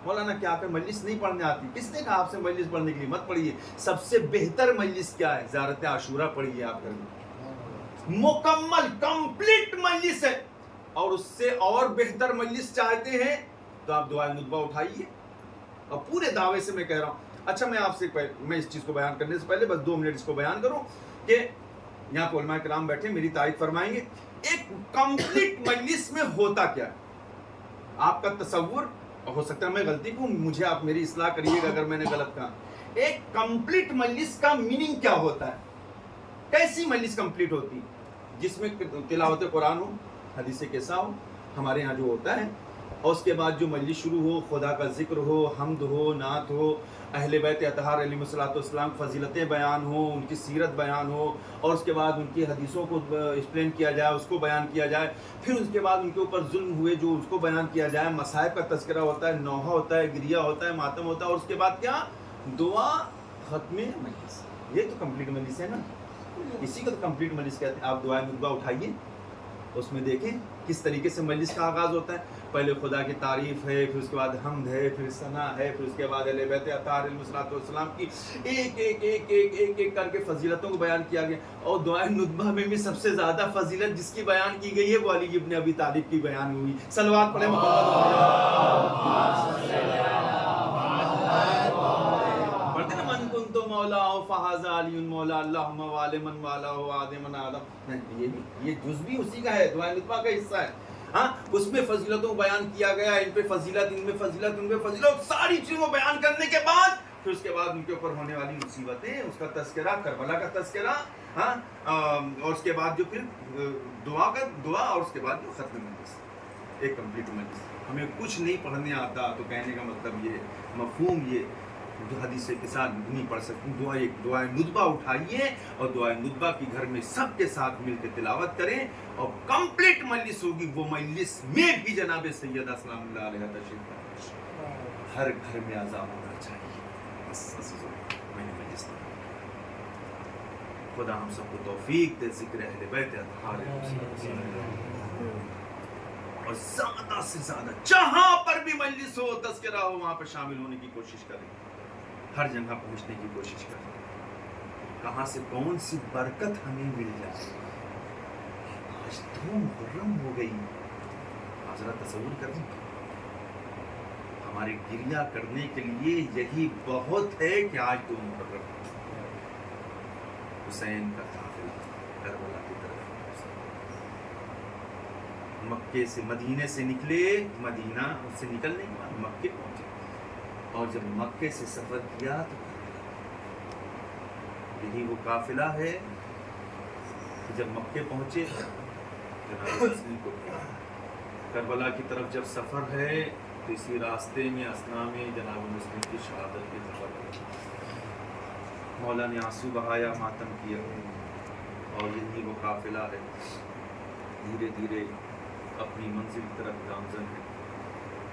مولانا کیا آپ مجلس نہیں پڑھنے آتی؟ کس نے کہا آپ سے مجلس پڑھنے کے لیے مت پڑھیے؟ سب سے بہتر مجلس کیا ہے؟ زیارت عاشورہ پڑھیے آپ گھر میں، مکمل کمپلیٹ مجلس ہے. اور اس سے اور بہتر مجلس چاہتے ہیں تو آپ دعائے ندبہ اٹھائیے. اور پورے دعوے سے میں کہہ رہا ہوں. اچھا میں آپ سے میں اس چیز کو بیان کرنے سے پہلے بس 2 منٹ اس کو بیان کروں کہ یہاں پہ علماء کرام بیٹھے میری تائید فرمائیں گے. ایک کمپلیٹ مجلس میں ہوتا کیا ہے؟ آپ کا تصور، ہو سکتا ہے میں غلطی کہوں، مجھے آپ میری اصلاح کریے گا اگر میں نے غلط کہا. ایک کمپلیٹ مجلس کا میننگ کیا ہوتا ہے؟ کیسی مجلس کمپلیٹ ہوتی؟ جس میں تلاوت قرآن ہو، حدیث قصہ ہو، ہمارے ہاں جو ہوتا ہے، اور اس کے بعد جو مجلس شروع ہو، خدا کا ذکر ہو، حمد ہو، نعت ہو، اہل بیت اطہار علیہ الصلوۃ والسلام فضیلتیں بیان ہو، ان کی سیرت بیان ہو، اور اس کے بعد ان کی حدیثوں کو ایکسپلین کیا جائے، اس کو بیان کیا جائے، پھر اس کے بعد ان کے اوپر ظلم ہوئے جو اس کو بیان کیا جائے، مصائب کا تذکرہ ہوتا ہے، نوحہ ہوتا ہے، گریہ ہوتا ہے، ماتم ہوتا ہے، اور اس کے بعد کیا؟ دعا، ختم مجلس۔ یہ تو کمپلیٹ مجلس ہے نا، اسی کو تو کمپلیٹ مجلس کہتے ہیں۔ آپ دعائے ندبہ اٹھائیے، اس میں دیکھیں کس طریقے سے مجلس کا آغاز ہوتا ہے۔ پہلے خدا کی تعریف ہے، پھر اس کے بعد حمد ہے، پھر ثنا ہے، پھر اس کے بعد اہل بیت اطہار علیہ الصلوۃ والسلام کی ایک کر کے فضیلتوں کو بیان کیا گیا۔ اور دعائے ندبہ میں بھی سب سے زیادہ فضیلت جس کی بیان کی گئی ہے وہ علی ابن ابی طالب کی بیان ہوئی۔ صلوات پڑھیں پڑھتے نا، من کنت مولا فہذا علی مولا اللہم والی من والا آدم آدم۔ یہ جز بھی اسی کا ہے، دعائے ندبہ کا حصہ ہے۔ ہاں، اس میں فضیلتوں کو بیان کیا گیا، ان پہ فضیلت، ان میں فضیلت، ان پہ فضیلت، ساری چیزوں کو بیان کرنے کے بعد پھر اس کے بعد ان کے اوپر ہونے والی مصیبتیں، اس کا تذکرہ، کربلا کا تذکرہ، ہاں، اور اس کے بعد جو پھر دعا، اور اس کے بعد جو ختم مجلس، ایک کمپلیٹ مجلس۔ ہمیں کچھ نہیں پڑھنے آتا تو کہنے کا مطلب یہ، مفہوم یہ، جو حدیث کے ساتھ نہیں پڑھ سکتے، دعائے ندبہ اٹھائیے، اور دعائے ندبہ کی گھر میں سب کے ساتھ مل کے تلاوت کریں، اور کمپلیٹ مجلس ہوگی، وہ مجلس میں بھی جناب سیدہ سلام اللہ علیہ تشریف لائیں۔ ہر گھر میں عذاب ہونا چاہیے۔ بس میں نے مجلس خدا ہم سب کو توفیق دے ذکر اہل بیت اطہار، اور زیادہ سے زیادہ جہاں پر بھی مجلس ہو، تذکرہ ہو، وہاں پر شامل ہونے کی کوشش کریں، ہر جگہ پہنچنے کی کوشش کریں۔ کہاں سے کون سی برکت ہمیں مل جائے۔ آج 2 محرم ہو گئی، حضرت تصور کریں، ہمارے گریہ کرنے کے لیے یہی بہت ہے کہ آج 2 محرم حسین کا قافلہ کربلا کی طرف، مکے سے، مدینے سے نکلے، مدینہ سے نکلنے کے بعد مکے پہنچے، اور جب مکے سے سفر کیا تو یہی وہ قافلہ ہے کہ جب مکے پہنچے جناب مسلم کو کربلا کی طرف جب سفر ہے تو اسی راستے میں اثنا میں جناب مسلم کی شہادت کی خبر ہے، مولا نے آنسو بہایا، ماتم کیا، اور یہی وہ قافلہ ہے دھیرے دھیرے اپنی منزل کی طرف گامزن ہے۔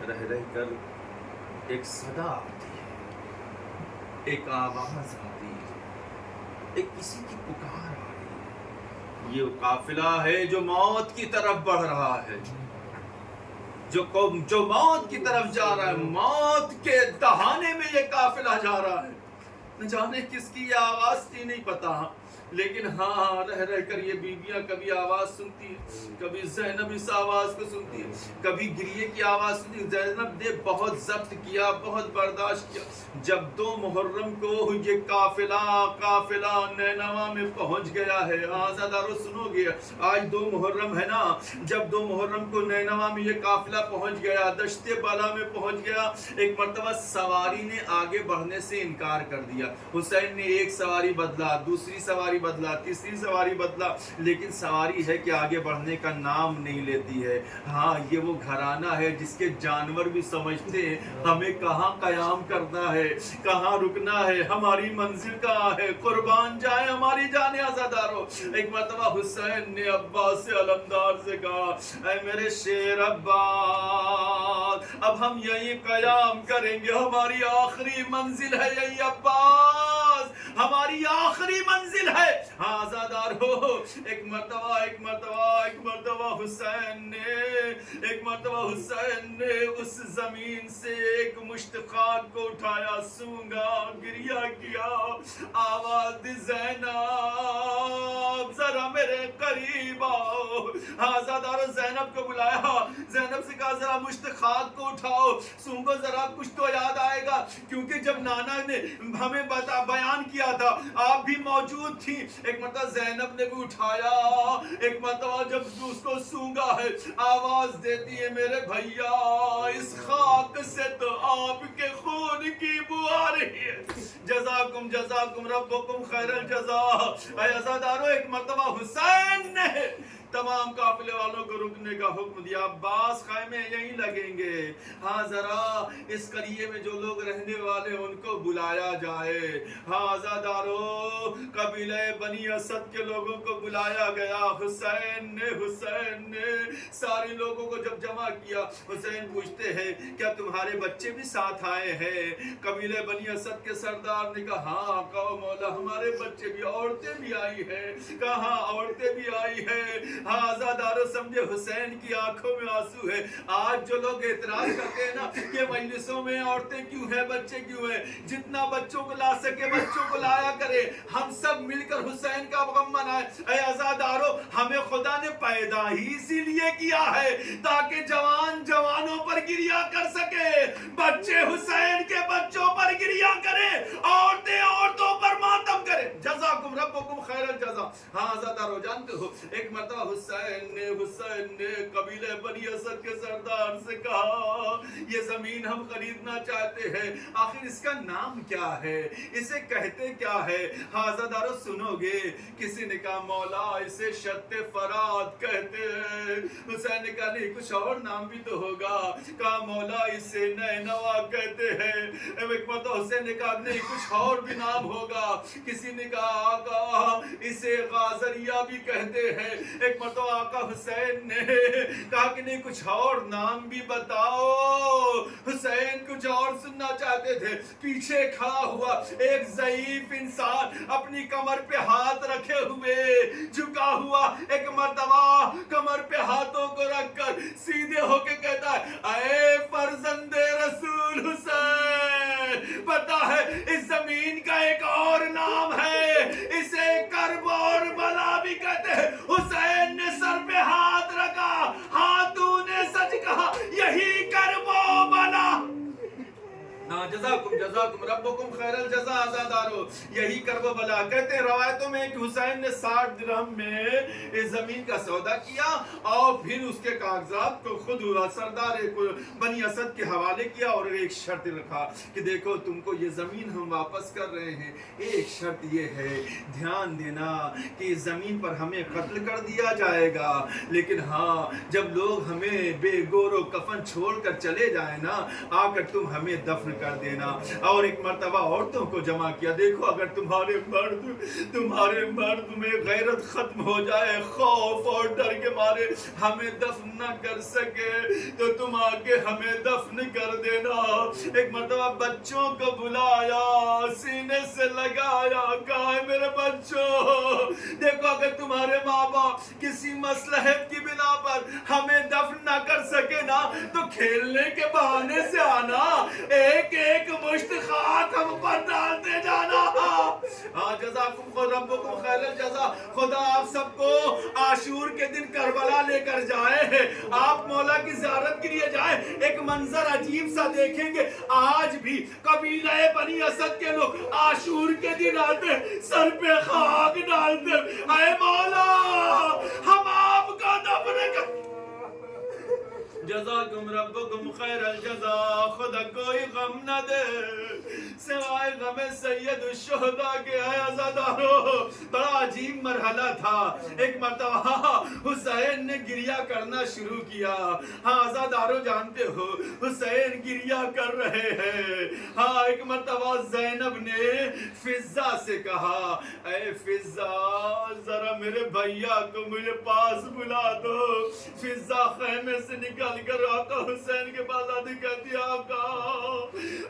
رہ رہ کر ایک صدا آتی ہے، ایک آواز آتی ہے، ایک کسی کی پکار آ رہی ہے۔ یہ قافلہ ہے جو موت کی طرف بڑھ رہا ہے، جو موت کی طرف جا رہا ہے، موت کے دہانے میں یہ قافلہ جا رہا ہے۔ نہ جانے کس کی یہ آواز تھی، نہیں پتا، لیکن ہاں رہ رہ کر یہ بیویاں کبھی آواز سنتی ہے، کبھی زینب اس آواز کو سنتی ہے، کبھی گریے کی آواز سنتی ہے۔ زینب نے بہت ضبط کیا، بہت برداشت کیا۔ جب 2 محرم کو یہ قافلہ نینوا میں پہنچ گیا ہے، آزادارو سنو گے، آج 2 محرم ہے نا، جب 2 محرم کو نینوا میں یہ قافلہ پہنچ گیا، دشت بالا میں پہنچ گیا، ایک مرتبہ سواری نے آگے بڑھنے سے انکار کر دیا۔ حسین نے ایک سواری بدلا، دوسری سواری بدلا، تیسری سواری بدلا، لیکن سواری ہے کہ آگے بڑھنے کا نام نہیں لیتی ہے۔ ہاں، یہ وہ گھرانہ ہے جس کے جانور بھی سمجھتے ہیں ہمیں کہاں قیام کرنا ہے، کہاں رکنا ہے، ہماری منزل کہاں ہے، قربان جائیں ہماری جانیں عزادارو۔ ایک مرتبہ حسین نے عباس سے علمدار سے کہا، اے میرے شیر عباس، اب ہم یہیں قیام کریں گے، ہماری آخری منزل ہے یہی عباس، ہماری آخری منزل ہے۔ ہاں آزادارو، ایک مرتبہ حسین نے اس زمین سے ایک مشت خاک کو اٹھایا، سونگا، گریہ کیا، آواز دی، زینب ذرا میرے قریب آؤ۔ ہاں آزادارو، زینب کو بلایا، زینب سے کہا ذرا مشت خاک کو اٹھاؤ، سونگو ذرا، کچھ تو یاد آئے گا، کیونکہ جب نانا نے ہمیں بیان کیا تھا آپ بھی موجود تھی۔ ایک مرتبہ زینب نے بھی اٹھایا، ایک مرتبہ جب اس کو سونگا ہے، آواز دیتی ہے، میرے بھیا اس خاک سے تو آپ کے خون کی بو آ رہی ہے، جزاک جزاکم جزاکم ربکم خیر الجزا۔ اے عزادارو، ایک مرتبہ حسین نے تمام قافلے والوں کو رکنے کا حکم دیا، عباس خیمے یہیں لگیں گے، ہاں ذرا اس قریے میں جو لوگ رہنے والے ان کو بلایا جائے۔ ہاں عزادارو، قبیلہ بنی اسد کے لوگوں کو بلایا گیا۔ حسین نے سارے لوگوں کو جب جمع کیا، حسین پوچھتے ہیں کیا تمہارے بچے بھی ساتھ آئے ہیں؟ قبیلہ بنی اسد کے سردار نے کہا ہاں آقا و مولا، ہمارے بچے بھی، عورتیں بھی آئی ہیں۔ کہا عورتیں بھی آئی ہیں۔ ہاں عزادارو سمجھے حسین کی آنکھوں میں آنسو ہے۔ آج جو لوگ اعتراض کرتے ہیں نا کہ مجلسوں میں عورتیں کیوں ہیں، بچے کیوں ہیں، جتنا بچوں کو لا سکے بچوں کو لایا کرے، ہم سب مل کر حسین کا غم منائے۔ اے عزادارو، ہمیں خدا نے پیدا ہی اسی لیے کیا ہے تاکہ جوان جوانوں پر گریا کر سکے، بچے حسین کے بچوں پر گریا کرے، عورتیں عورتوں پر ماتم کرے۔ جزاکم ربکم خیر الجزا۔ ہاں عزادارو جانتے ہو، ایک مرتبہ حسین نے قبیلہ بنی اسد کے سردار سے کہا یہ زمین ہم خریدنا چاہتے ہیں، آخر اس کا نام کیا ہے، اسے کہتے کیا ہے؟ ہاں عزادارو سنو گے، کسی نے کہا مولا اسے شت فرات کہتے ہیں۔ حسین نے کہا نہیں کچھ اور نام بھی تو ہوگا۔ کہا مولا اسے نینوا کہتے ہیں۔ ایک مرتبہ حسین نے کہا نہیں کچھ اور بھی نام ہوگا۔ کسی نے کہا آقا اسے غازریہ بھی کہتے ہیں۔ ایک مرتبہ آقا حسین نے کہا کہ نہیں کچھ اور نام بھی بتاؤ۔ حسین کچھ اور سننا چاہتے تھے۔ پیچھے کھڑا ہوا ایک ضعیف انسان اپنی کمر پہ ہاتھ رکھے ہوئے جھکا ہوا، ایک مرتبہ کمر پہ ہاتھوں کو رکھ کر سیدھے ہو کے کہتا ہے اے فرزند رسول حسین، پتا ہے اس زمین کا ایک اور نام ہے، اسے کرب اور بلا بھی کہتے ہیں۔ حسین نے سر پہ ہاتھ رکھا، ہاں تو نے سچ کہا، یہی کرب و بلا۔ جزاکم ربکم خیر الجزا۔ عزادارو یہی کرب و بلا کہتے ہیں۔ روایتوں میں کہ حسین نے 60 درہم میں اس زمین کا سودا کیا اور پھر اس کے کاغذات کو خود سردار بنی اسد کے حوالے کیا اور ایک شرط رکھا کہ دیکھو تم کو یہ زمین ہم واپس کر رہے ہیں، ایک شرط یہ ہے دھیان دینا کہ اس زمین پر ہمیں قتل کر دیا جائے گا، لیکن ہاں جب لوگ ہمیں بے گور و کفن چھوڑ کر چلے جائیں نا، آ کر تم ہمیں دفن کر دینا۔ اور ایک مرتبہ عورتوں کو جمع کیا، دیکھو اگر تمہارے مرد میں غیرت ختم ہو جائے، خوف اور ڈر کے مارے ہمیں دفن نہ کر سکے تو تم آ کے ہمیں دفن کر دینا۔ ایک مرتبہ بچوں کو بلایا، سینے سے لگایا، کہا ہے میرے بچوں دیکھو اگر تمہارے ماں باپ کسی مصلحت کی بنا پر ہمیں دفن نہ کر سکے نا تو کھیلنے کے بہانے سے آنا، ایک ایک مشت خاک ہم پر ڈالتے جانا۔ ہاں جزاکم ربکم خیر الجزا۔ خدا آپ سب کو عاشور کے دن کربلا لے کر جائے، آپ مولا کی زیارت کے لیے جائیں، ایک منظر عجیب سا دیکھیں گے۔ آج بھی قبیلہ بنی اسد کے لوگ عاشور کے دن آتے، سر پہ خاک ڈالتے، اے مولا ہم آپ کا دفن کر۔ جزاکم ربکم خیر الجزا۔ خدا کوئی غم نہ دے سوائے غم سید الشہداء کے۔ اے عزادارو بڑا عجیب مرحلہ تھا۔ ایک مرتبہ حسین نے گریہ کرنا شروع کیا۔ ہاں عزادارو جانتے ہو حسین گریہ کر رہے ہیں۔ ہاں ایک مرتبہ زینب نے فضہ سے کہا اے فضہ ذرا میرے بھیا کو مجھے پاس بلا دو۔ فضہ خیمے سے نکل کر آقا حسین کے پاس آتی کہتی آقا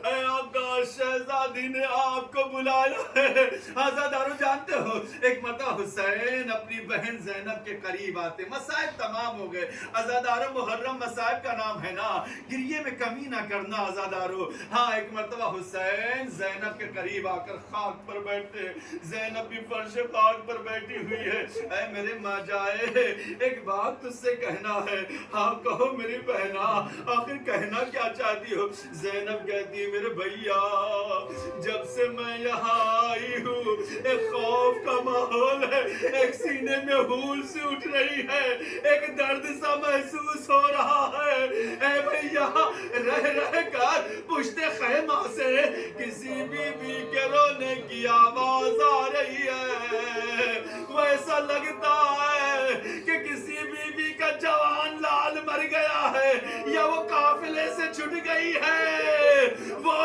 اے آقا شہزادی نے آپ کو بلایا ہے۔ عزادارو جانتے ہو ایک مرتبہ حسین اپنی بہن زینب کے قریب آتے، مصائب تمام ہو گئے۔ عزادارو محرم مصائب کا نام ہے نا، گریے میں کمی نہ کرنا عزادارو۔ ہاں ایک مرتبہ حسین زینب کے قریب آ کر خاک پر بیٹھتے، زینب بھی فرش خاک پر بیٹھی ہوئی ہے۔ اے میرے ماں جائے ایک بات تجھ سے کہنا ہے۔ ہاں کہو میری بہنا، آخر کہنا کیا چاہتی ہو؟ زینب کہتی میرے بھیا جب سے میں یہاں آئی ہوں ایک خوف کا ماحول ہے، ایک سینے میں ہول سی اٹھ رہی ہے، ایک درد سا محسوس ہو رہا ہے۔ اے بھیا رہ کر پشت خیمہ سے کسی بی بی کے رونے کی ایسا لگتا ہے کہ کسی بیوی کا جوان لال مر گیا ہے یا وہ قافلے سے چھٹ گئی ہے، وہ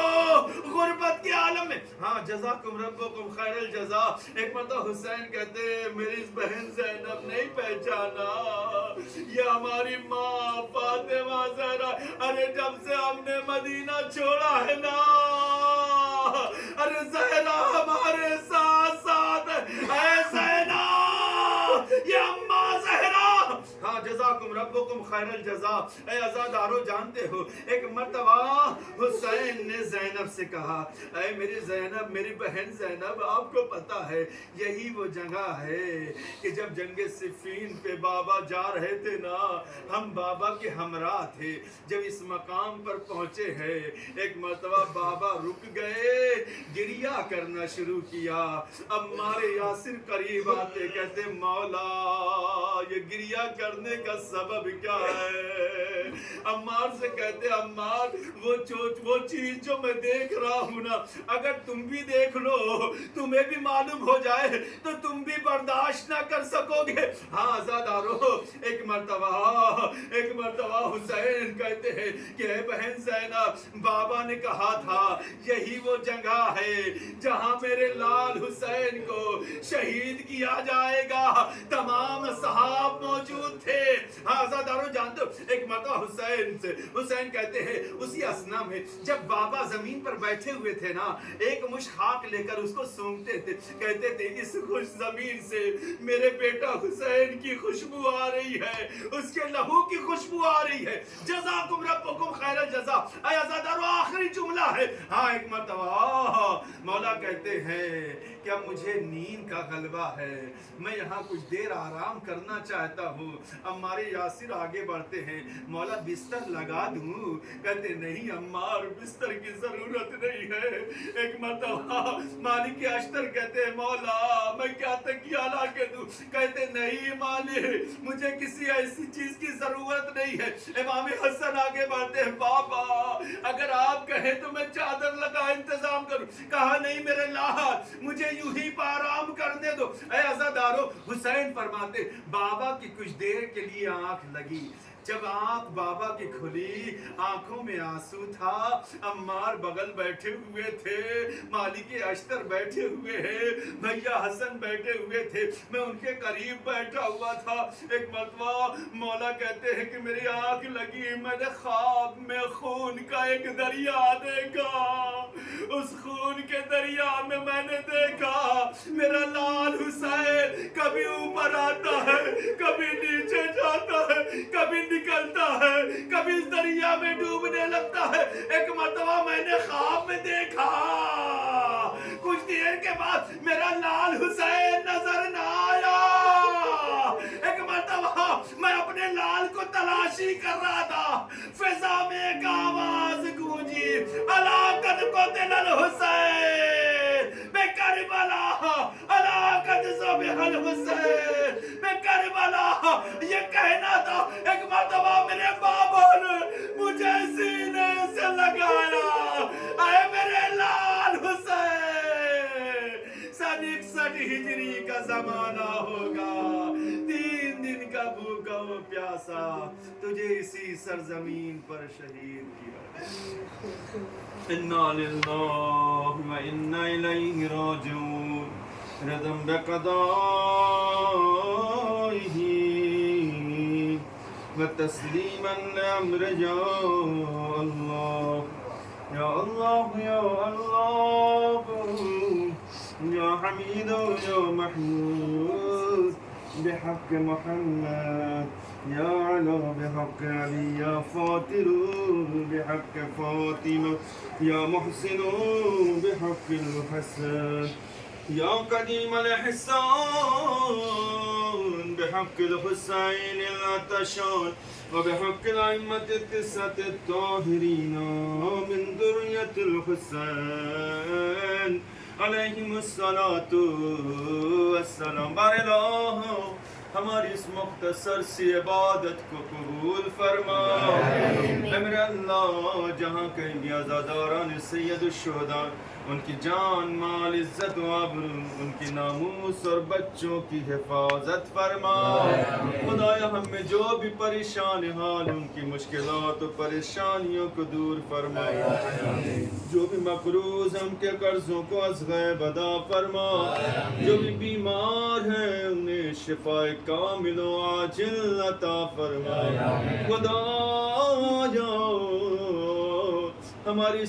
غربت کے عالم میں. ہاں جزاکم ربکم خیر الجزا. ایک مرتبہ حسین کہتے ہیں میری اس بہن زینب نہیں پہچانا، یہ ہماری ماں فاطمہ زہرا. ارے جب سے ہم نے مدینہ چھوڑا ہے نا، ارے زہرا ہمارے ساتھ ساتھ اے زینب، یہ اماں زہرا. ہاں جزاکم ربکم خیر الجزا. اے عزادارو جانتے ہو ایک مرتبہ حسین نے زینب سے کہا اے میری زینب، میری بہن زینب، آپ کو پتا ہے یہی وہ جگہ ہے کہ جب جنگ صفین پہ بابا جا رہے تھے نا، ہم بابا کے ہمراہ تھے. جب اس مقام پر پہنچے ہیں ایک مرتبہ بابا رک گئے، گریہ کرنا شروع کیا. عمار یاسر قریب آتے کہتے مولا یہ گریہ کرنے کا سبب کیا ہے؟ عمار سے کہتے عمار وہ چیز جو میں دیکھ رہا ہوں نا، اگر تم بھی دیکھ لو تمہیں بھی معلوم ہو جائے تو تم بھی برداشت نہ کر سکو گے. ہاں عزادارو ایک مرتبہ حسین کہتے ہیں کہ اے بہن زینب، بابا نے کہا تھا یہی وہ جگہ ہے جہاں میرے لال حسین کو شہید کیا جائے گا. تمام صحاب موجود تھے. ہاں عزادارو جانتے ہو ایک مرتبہ حسین کہتے ہیں اسی اسنا میں جب بابا زمین پر بیٹھے ہوئے تھے نا، ایک مش خاک لے کر اس کو سونگتے تھے، کہتے تھے اس خوش زمین سے میرے بیٹا حسین کی خوشبو آ رہی ہے، اس کے لہو کی خوشبو آ رہی ہے. جزاکم ربکم خیر الجزا. اے عزادارو آخری جملہ ہے. ہاں ایک مرتبہ مولا کہتے ہیں کہ اب مجھے نیند کا غلبہ ہے، میں یہاں کچھ دیر آرام کرنا چاہتا ہوں. عمار یاسر آگے بڑھتے ہیں مولا بستر لگا دوں؟ کہتے نہیں عمار بستر کی ضرورت نہیں ہے. ایک مرتبہ مالک اشتر کہتے ہیں مولا میں کیا تکیہ لا کے دوں؟ کہتے نہیں مالک مجھے کسی ایسی چیز کی ضرورت نہیں ہے. امام حسن آگے بڑھتے ہیں بابا اگر آپ کہیں تو میں چادر لگا انتظام کروں. کہا نہیں میرے لال مجھے یوں ہی آرام کرنے دو. اے عزادارو حسین فرماتے بابا کی کچھ دیر کے لیے آنکھ لگی. جب آنکھ بابا کی کھلی آنکھوں میں آنسو تھا. عمار بغل بیٹھے ہوئے تھے، مالک اشتر بیٹھے ہوئے ہیں، بھیا حسن بیٹھے ہوئے تھے، میں ان کے قریب بیٹھا ہوا تھا. ایک مرتبہ مولا کہتے ہیں کہ میری آنکھ لگی، میں نے خواب میں خون کا ایک دریا دیکھا. اس خون کے دریا میں نے دیکھا میرا لال حسین کبھی اوپر آتا ہے، کبھی نیچے جاتا ہے، کبھی نکلتا ہے، کبھی اس دریا میں ڈوبنے لگتا ہے. ایک مرتبہ میں نے خواب میں دیکھا کچھ دیر کے بعد میرا لال حسین نظر نہ آیا. ایک مرتبہ میں اپنے لال کو تلاشی کر رہا تھا، فضا میں ایک آواز گونجی الا قد قتل الحسین بے کربلا، الا قد ذبح الحسین بے کربلا. یہ کہنا تھا. ایک مرتبہ میرے بابا نے مجھے سینے سے لگایا، اے میرے لال حسین. 61 ہجری کا زمانہ ہوگا، 3 دن کا بھوکا و پیاسا تجھے اسی سرزمین پر شہید کیا. انا للہ و انا الیہ راجعون. رضا بقضائہ وتسلیما لامر یا اللہ یا اللہ یا اللہ یا حمید یا محمود بحق محمد یا علا بحق علی یا فاطر بحق فاطمہ یا محسن بحق الحسن یا قدیم الحسان بحق الحسین العطشان وبحق الأئمة التسعة الطاهرين من ذرية الحسين علیہم الصلاۃ والسلام. بار الہ ہماری اس مختصر سی عبادت کو قبول فرما. اے میرے اللہ جہاں کہیں بھی عزاداران سید الشہداء ان کی جان مال عزت و آبرو ان کی ناموس اور بچوں کی حفاظت فرما خدایا ہم میں جو بھی پریشان حال ان کی مشکلات و پریشانیوں کو دور فرما جو بھی مقروض ہم کے قرضوں کو از غیب ادا فرما جو بھی بیمار ہیں انہیں شفاء کامل و عاجل عطا فرما خدایا ہماری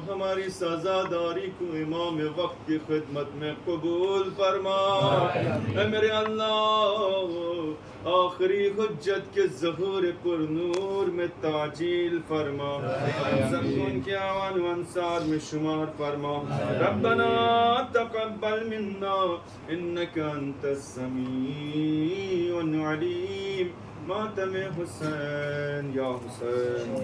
ہماری سزاداری کو امام وقت کی خدمت میں قبول فرما اے میرے اللہ آخری حجت کے ظہور پر نور میں تعجیل فرما ان کے آوان و انصار میں شمار فرما ربنا تقبل منا انك انت السمیع العلیم ماتم حسین یا حسین